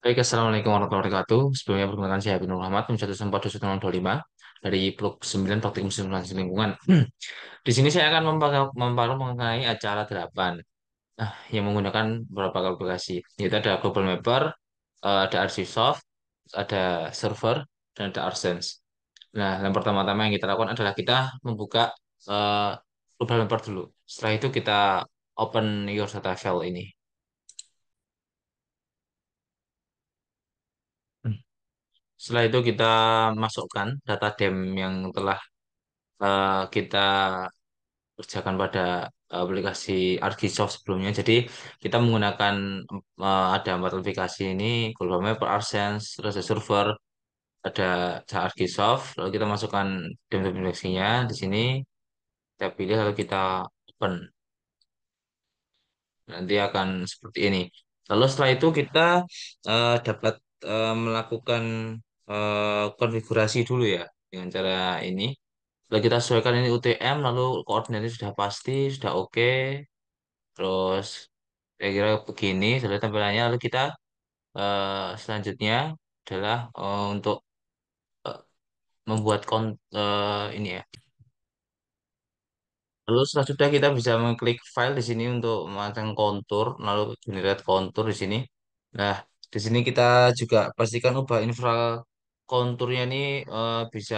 Baik, Assalamualaikum warahmatullahi wabarakatuh. Sebelumnya perkenalkan saya Habib Nur Muhammad, 1142025 dari Blok 9 Praktik Simulasi Lingkungan. Di sini saya akan membaru mengenai acara 8 yang menggunakan beberapa aplikasi. Yaitu ada Global Mapper, ada Archisoft, ada Server, dan ada AdSense. Nah, yang pertama-tama yang kita lakukan adalah kita membuka eh, Global Mapper dulu. Setelah itu kita open your data file ini. Setelah itu kita masukkan data DEM yang telah kita kerjakan pada aplikasi Archisoft sebelumnya. Jadi kita menggunakan ada empat aplikasi ini, Google Map, AdSense, terus ada server, ada Archisoft. Lalu kita masukkan DEM aplikasinya di sini. Kita pilih lalu kita open. Nanti akan seperti ini. Lalu setelah itu kita dapat melakukan konfigurasi dulu ya dengan cara ini. Lalu kita sesuaikan ini UTM, lalu koordinatnya sudah pasti, sudah oke. Terus kira-kira begini, sudah tampilannya. Lalu kita selanjutnya adalah untuk eh, membuat ini ya. Lalu setelah sudah kita bisa mengklik file di sini untuk memasang kontur, lalu generate kontur di sini. Nah, di sini kita juga pastikan ubah infra konturnya ini bisa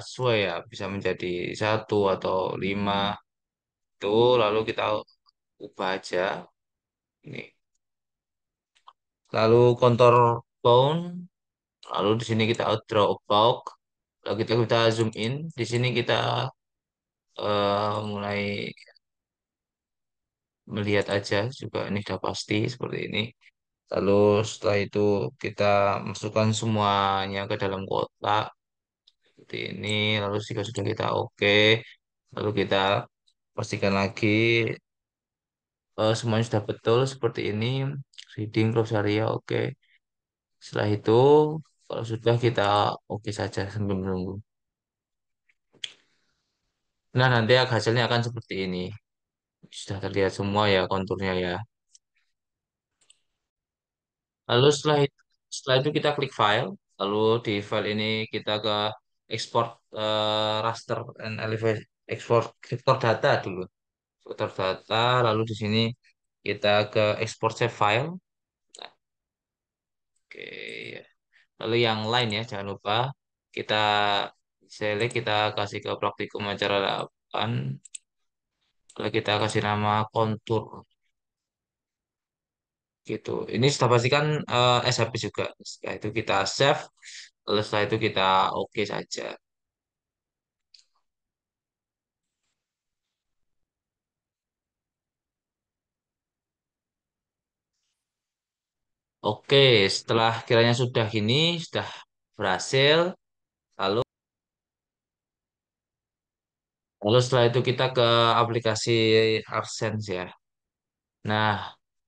sesuai ya, bisa menjadi 1 atau 5 itu, lalu kita ubah aja ini. Lalu kontur bound, lalu di sini kita draw a box, lalu kita zoom in. Di sini kita mulai melihat aja juga ini sudah pasti seperti ini. Lalu setelah itu kita masukkan semuanya ke dalam kotak seperti ini. Lalu jika sudah kita oke, lalu kita pastikan lagi semuanya sudah betul seperti ini. Reading close area oke. Setelah itu kalau sudah kita oke saja sambil menunggu. Nah, nanti hasilnya akan seperti ini. Sudah terlihat semua ya konturnya ya. Lalu setelah itu kita klik file. Lalu di file ini kita ke export raster and elevation export vektor data dulu. Vektor data. Lalu di sini kita ke export save file. Nah, oke. Ya. Lalu yang lain ya jangan lupa kita select kita kasih ke praktikum acara 8. Lalu kita kasih nama kontur gitu. Ini sudah pastikan SHP juga. Setelah itu kita save. Lalu setelah itu kita oke saja. Oke, setelah kiranya sudah gini, sudah berhasil, lalu lalu setelah itu kita ke aplikasi AdSense ya. Nah,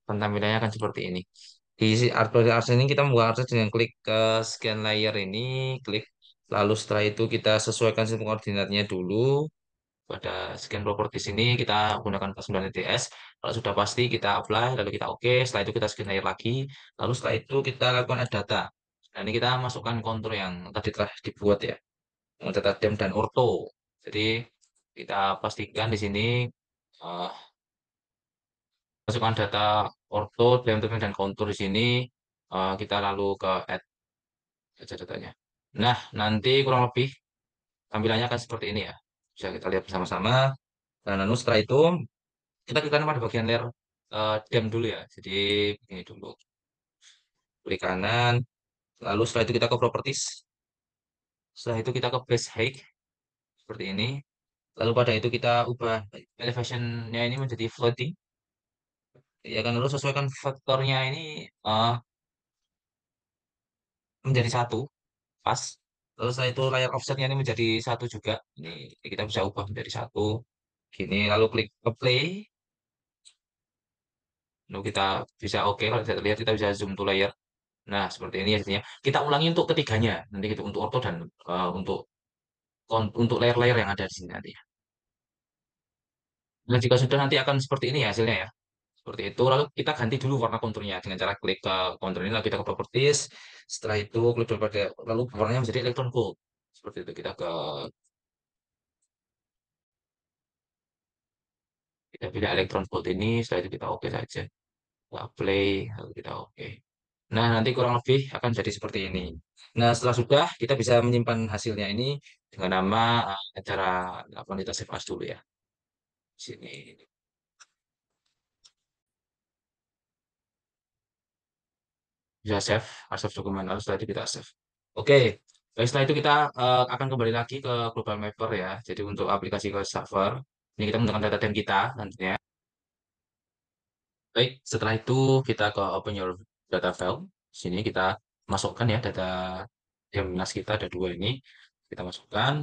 tampilannya akan seperti ini. Di aplikasi AdSense ini kita membuat AdSense dengan klik ke scan layer ini, klik. Lalu setelah itu kita sesuaikan sistem koordinatnya dulu. Pada scan properties ini kita gunakan 9 ITS. Kalau sudah pasti kita apply, lalu kita oke. Setelah itu kita scan layer lagi. Lalu setelah itu kita lakukan add data. Nah, ini kita masukkan kontur yang tadi telah dibuat ya. Data dem dan orto. Jadi kita pastikan di sini eh, masukkan data orto, dem, dan kontur di sini. Kita lalu ke add saja datanya. Nah, nanti kurang lebih tampilannya akan seperti ini ya. Bisa kita lihat bersama-sama. Dan lalu setelah itu kita klikkan pada bagian layer dem dulu ya. Jadi ini dulu. Klik kanan. Lalu setelah itu kita ke properties. Setelah itu kita ke base height. Seperti ini. Lalu pada itu kita ubah elevation-nya ini menjadi floating. Ya kan, lalu sesuaikan vektornya ini eh, menjadi 1. Pas. Lalu setelah itu layar offsetnya ini menjadi 1 juga. Ini kita bisa ubah menjadi 1. Gini. Lalu klik play. Lalu kita bisa oke. Kalau tidak terlihat kita bisa zoom to layer. Nah, seperti ini hasilnya. Kita ulangi untuk ketiganya. Nanti gitu untuk orto dan untuk untuk layer-layer yang ada di sini nanti. Nah, jika sudah nanti akan seperti ini ya hasilnya ya. Seperti itu. Lalu kita ganti dulu warna konturnya dengan cara klik ke kontur ini, lalu kita ke properties. Setelah itu klik dulu pada lalu warnanya menjadi electron gold. Seperti itu kita pilih electron gold ini. Setelah itu kita oke saja. Kita play, lalu kita oke. Nah, nanti kurang lebih akan jadi seperti ini. Nah, setelah sudah, kita bisa menyimpan hasilnya ini dengan nama cara apa kita save as dulu ya. Sini bisa save, save dokumen, lalu setelah itu kita save. Oke, baik, setelah itu kita akan kembali lagi ke Global Mapper ya. Jadi untuk aplikasi ke server, ini kita menggunakan data time kita nantinya. Baik, setelah itu kita ke open your data file. Sini kita masukkan ya data Gemnas kita ada dua ini. Kita masukkan.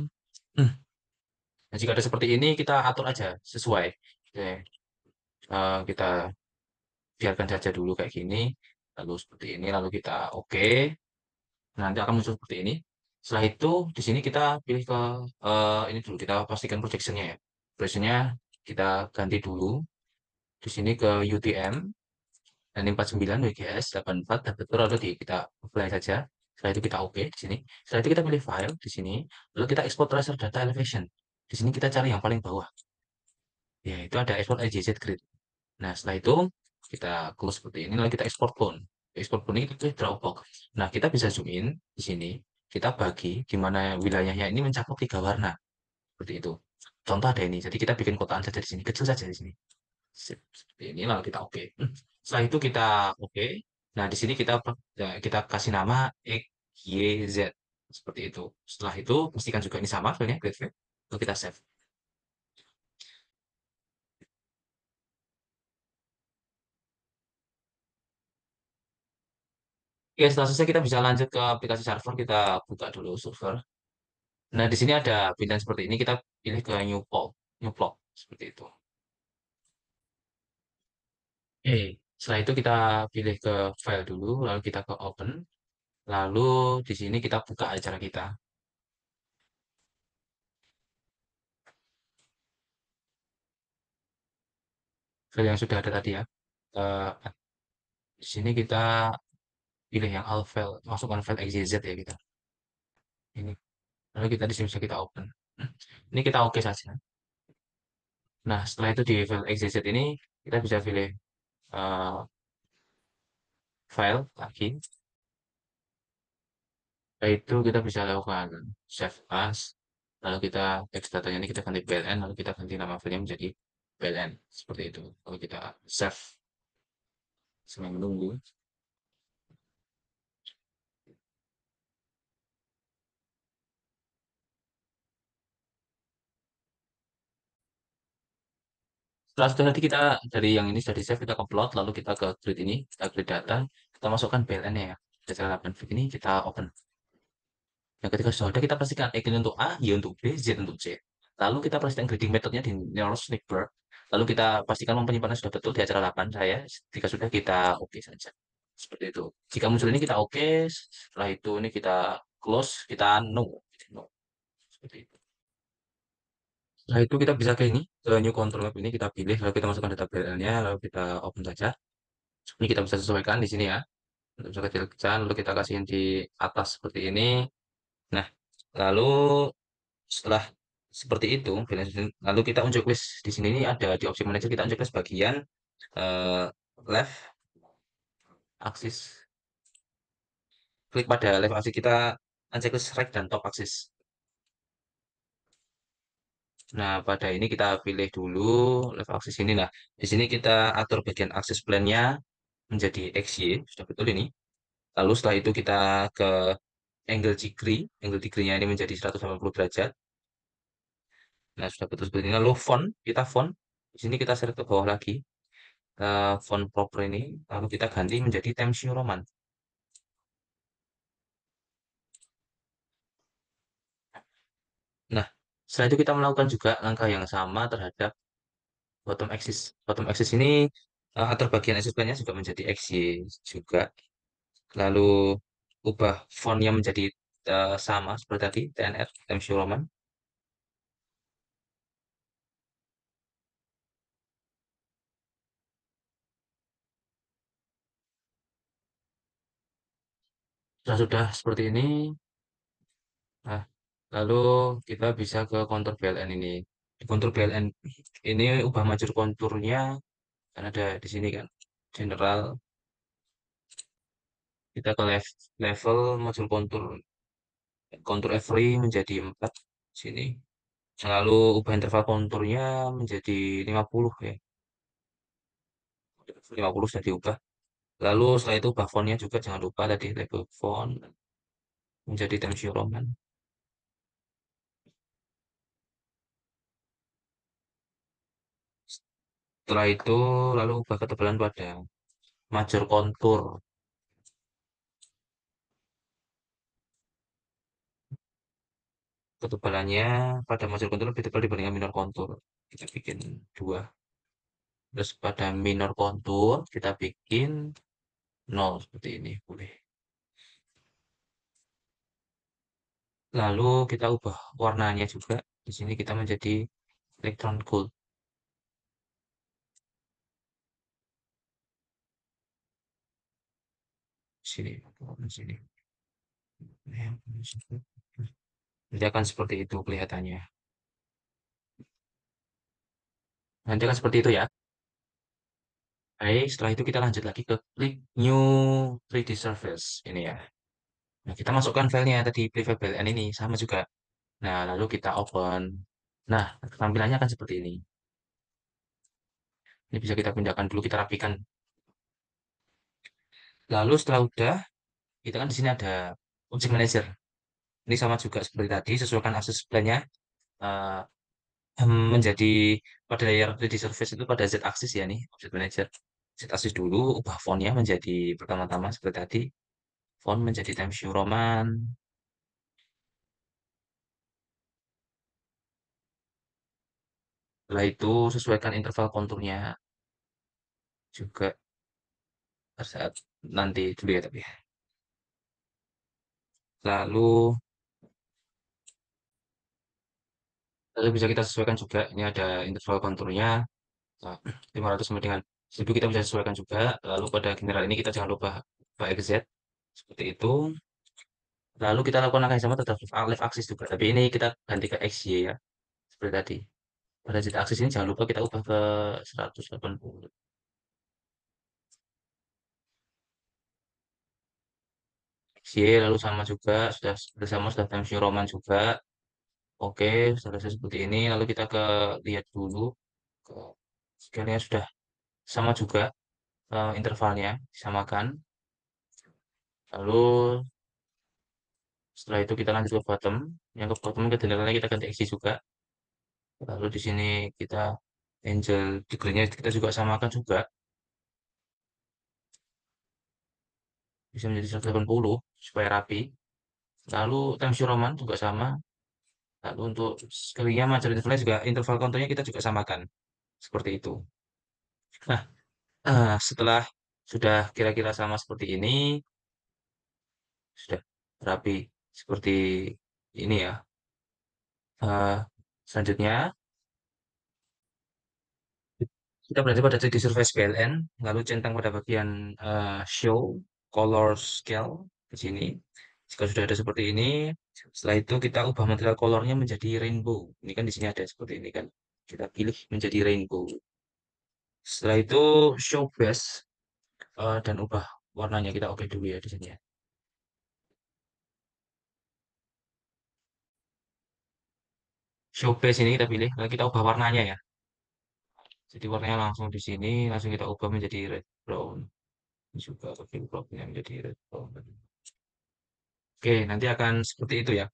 Nah, jika ada seperti ini, kita atur aja sesuai. Oke, kita biarkan saja dulu kayak gini. Lalu seperti ini, lalu kita oke. Nanti akan muncul seperti ini. Setelah itu, di sini kita pilih ke ini dulu. Kita pastikan projectionnya ya. Projectionnya kita ganti dulu. Di sini ke UTM dan 49 WGS 84 dan betul lalu kita apply saja. Setelah itu kita oke di sini. Setelah itu kita pilih file di sini. Lalu kita export tracer data elevation. Di sini kita cari yang paling bawah. Ya, itu ada export LGZ grid. Nah, setelah itu kita close seperti ini, lalu kita export pun. Export pun ini kita pilih Dropbox. Nah, kita bisa zoom in di sini. Kita bagi di mana wilayahnya ini mencakup 3 warna. Seperti itu. Contoh ada ini. Jadi kita bikin kotaan saja di sini. Kecil saja di sini. Sip. Seperti ini, lalu kita oke. Setelah itu kita oke. Nah, di sini kita kasih nama X, Y, Z. Seperti itu. Setelah itu, pastikan juga ini sama filenya, grid file. Lalu kita save. Oke, setelah selesai kita bisa lanjut ke aplikasi server. Kita buka dulu server. Nah, di sini ada pilihan seperti ini. Kita pilih ke new plot seperti itu. Oke, setelah itu kita pilih ke file dulu, lalu kita ke open, lalu di sini kita buka acara kita. File yang sudah ada tadi ya. Eh, di sini kita pilih yang all file, masukkan file XYZ ya kita. Ini. Lalu kita di sini bisa kita open. Ini kita oke saja. Nah, setelah itu di file XYZ ini kita bisa pilih eh, file lagi. Setelah itu kita bisa lakukan save as, lalu kita teks datanya ini kita ganti PLN, lalu kita ganti nama filenya menjadi PLN, seperti itu. Lalu kita save sambil menunggu. Setelah itu nanti kita dari yang ini sudah di save, kita upload, lalu kita ke grid ini, kita grid data, kita masukkan PLN-nya ya. Data 8 feed ini kita open. Yang ketika sudah ada, kita pastikan X ini untuk A, Y untuk B, Z untuk C. Lalu kita pastikan grading metodenya di Neuros Sniper. Lalu kita pastikan penyimpanan sudah betul di acara 8 saya. Jika sudah kita oke saja. Seperti itu. Jika muncul ini kita oke, setelah itu ini kita close, kita no. No. Seperti itu. Setelah itu kita bisa ke ini, ke new control map ini kita pilih, lalu kita masukkan data BL-nya, lalu kita open saja. Ini kita bisa sesuaikan di sini ya. Kita bisa kecil-kecilan, lalu kita kasihin di atas seperti ini. Nah, lalu setelah seperti itu, lalu kita unjuk list di sini ini ada di opsi manager kita unjuk list bagian eh, left axis. Klik pada left axis kita uncheck list right dan top axis. Nah, pada ini kita pilih dulu left axis ini. Nah, di sini kita atur bagian axis plane-nya menjadi XY, sudah betul ini. Lalu setelah itu kita ke angle degree-nya ini menjadi 180 derajat. Nah, sudah betul seperti ini. Lalu kita font. Di sini kita select ke bawah lagi. Font proper ini, lalu kita ganti menjadi Times New Roman. Nah, setelah itu kita melakukan juga langkah yang sama terhadap bottom axis. Bottom axis ini atur bagian axis plane-nya juga menjadi XY juga. Lalu ubah fontnya menjadi sama seperti tadi, TNR, Times New Roman. Sudah seperti ini, nah, lalu kita bisa ke kontur PLN ini. Di kontur PLN ini ubah major konturnya, kan ada di sini kan. General, kita ke level major kontur, kontur every menjadi 4 sini. Lalu ubah interval konturnya menjadi 50 ya. 50 sudah diubah. Lalu setelah itu ubah fontnya juga jangan lupa tadi label font menjadi Times New Roman. Setelah itu lalu ubah ketebalan pada major kontur. Ketebalannya pada major kontur lebih tebal dibandingkan minor kontur. Kita bikin 2. Terus pada minor kontur kita bikin 0 seperti ini boleh. Lalu kita ubah warnanya juga. Di sini kita menjadi electron gold. Sini, sini. Nanti akan seperti itu kelihatannya. Nanti akan seperti itu ya. Baik, setelah itu kita lanjut lagi ke klik New 3D Surface. Ini ya. Nah, kita masukkan filenya tadi, prefab BLN ini, sama juga. Nah, lalu kita open. Nah, tampilannya akan seperti ini. Ini bisa kita pindahkan dulu, kita rapikan. Lalu setelah udah, kita kan di sini ada Object Manager. Ini sama juga seperti tadi, sesuaikan akses plan-nya. eh, menjadi pada layer 3D Surface itu pada Z-axis ya nih, Object Manager. Z-axis dulu, ubah fontnya menjadi pertama-tama seperti tadi. Font menjadi Times New Roman. Setelah itu sesuaikan interval konturnya juga pada saat nanti dulu ya tapi ya. Lalu lalu bisa kita sesuaikan juga. Ini ada interval konturnya 500 sampai dengan 1000 kita bisa sesuaikan juga. Lalu pada general ini kita jangan lupa XZ seperti itu. Lalu kita lakukan langkah yang sama tetap left axis juga. Tapi ini kita ganti ke XY ya seperti tadi. Pada Z axis ini jangan lupa kita ubah ke 180. XY lalu sama juga sudah bersama sudah Times New Roman juga. Oke, sudah selesai seperti ini. Lalu kita ke lihat dulu ke scale-nya sudah sama juga intervalnya disamakan. Lalu setelah itu kita lanjut ke bottom. Yang ke bottom ke generalnya kita ganti XY juga. Lalu di sini kita angel degree-nya kita juga samakan juga. Bisa menjadi 180 supaya rapi. Lalu Times New Roman juga sama. Lalu untuk scale-nya major intervalnya juga interval contohnya kita juga samakan. Seperti itu. Nah, setelah sudah kira-kira sama seperti ini, sudah rapi seperti ini ya. Eh, selanjutnya kita berada pada 3D Surface PLN, lalu centang pada bagian Show Color Scale di sini. Jika sudah ada seperti ini, setelah itu kita ubah material colornya menjadi rainbow. Ini kan di sini ada seperti ini kan. Kita pilih menjadi rainbow. Setelah itu Show Base dan ubah warnanya kita oke dulu ya di sini ya. Show Base ini kita pilih, lalu kita ubah warnanya ya. Jadi warnanya langsung di sini, langsung kita ubah menjadi red brown. Juga ke blocknya menjadi red brown. Oke, nanti akan seperti itu ya.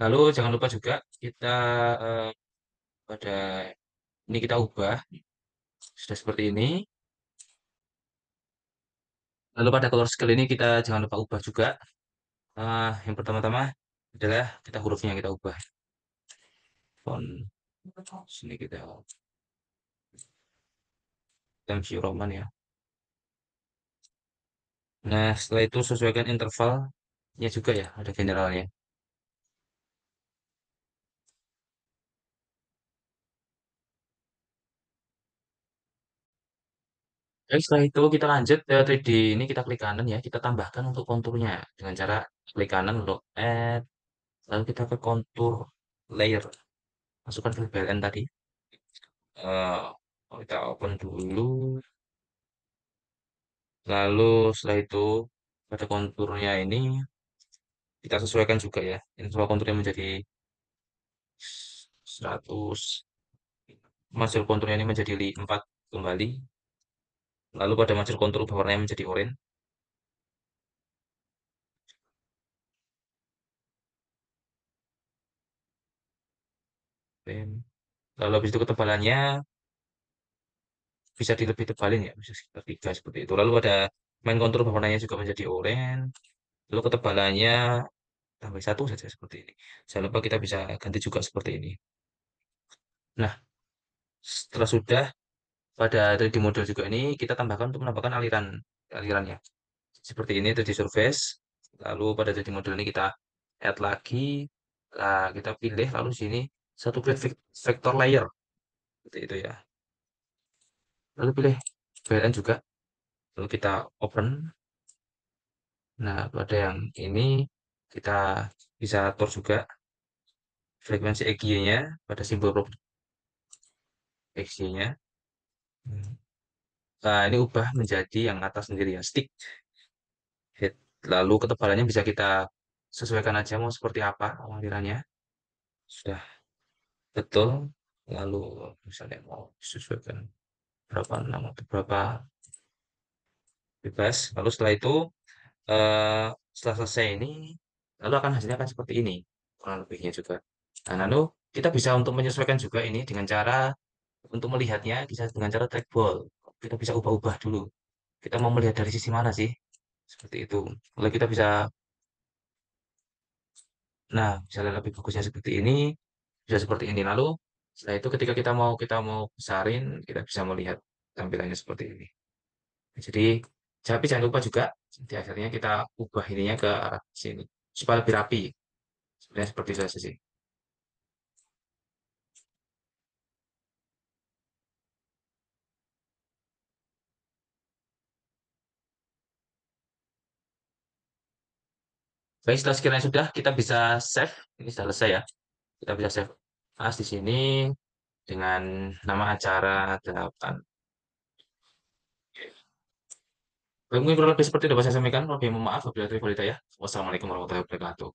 Lalu jangan lupa juga kita eh, pada ini kita ubah sudah seperti ini. Lalu pada color scale ini kita jangan lupa ubah juga. Yang pertama-tama adalah kita hurufnya kita ubah. Font sini kita Times New Roman ya. Nah, setelah itu sesuaikan intervalnya juga ya, ada generalnya. Setelah itu kita lanjut ke 3D ini kita klik kanan ya, kita tambahkan untuk konturnya dengan cara klik kanan untuk add, lalu kita ke kontur layer, masukkan ke PLN tadi. Eh, kita open dulu, lalu setelah itu pada konturnya ini kita sesuaikan juga ya. Ini semua konturnya menjadi 100, masuk konturnya ini menjadi 4 kembali, lalu pada masuk kontur warnanya menjadi oranye. Lalu habis itu ketebalannya bisa dilebih tebalin ya, bisa sekitar 3 seperti itu. Lalu pada main kontur warnanya juga menjadi oranye, lalu ketebalannya tambah 1 saja seperti ini. Jangan lupa kita bisa ganti juga seperti ini. Nah, setelah sudah pada 3D model juga ini kita tambahkan untuk menambahkan alirannya. Seperti ini 3D surface. Lalu pada 3D model ini kita add lagi. Nah, kita pilih lalu di sini satu klik vector layer seperti itu ya. Lalu pilih BLN juga. Lalu kita open. Nah, pada yang ini kita bisa atur juga frekuensi EG-nya pada simbol EG-nya. Nah, ini ubah menjadi yang atas sendiri ya, stick head. Lalu ketebalannya bisa kita sesuaikan aja mau seperti apa alirannya. Sudah betul. Lalu misalnya mau disesuaikan berapa nama berapa bebas. Lalu setelah itu setelah selesai ini, lalu akan hasilnya akan seperti ini kurang lebihnya juga. Nah, lalu kita bisa untuk menyesuaikan juga ini dengan cara untuk melihatnya bisa dengan cara trackball. Kita bisa ubah-ubah dulu. Kita mau melihat dari sisi mana sih? Seperti itu. Lalu kita bisa, nah, misalnya lebih bagusnya seperti ini, bisa seperti ini. Lalu setelah itu ketika kita mau besarin, kita bisa melihat tampilannya seperti ini. Jadi, tapi jangan lupa juga di akhirnya kita ubah ininya ke arah sini supaya lebih rapi. Sebenarnya seperti itu saja sih. Baik, setelah sekiranya sudah, kita bisa save. Ini sudah selesai ya. Kita bisa save as di sini dengan nama acara 8. Mungkin kurang lebih seperti itu dapat saya sampaikan. Lebih mohon maaf apabila ada ya. Wassalamualaikum warahmatullahi wabarakatuh.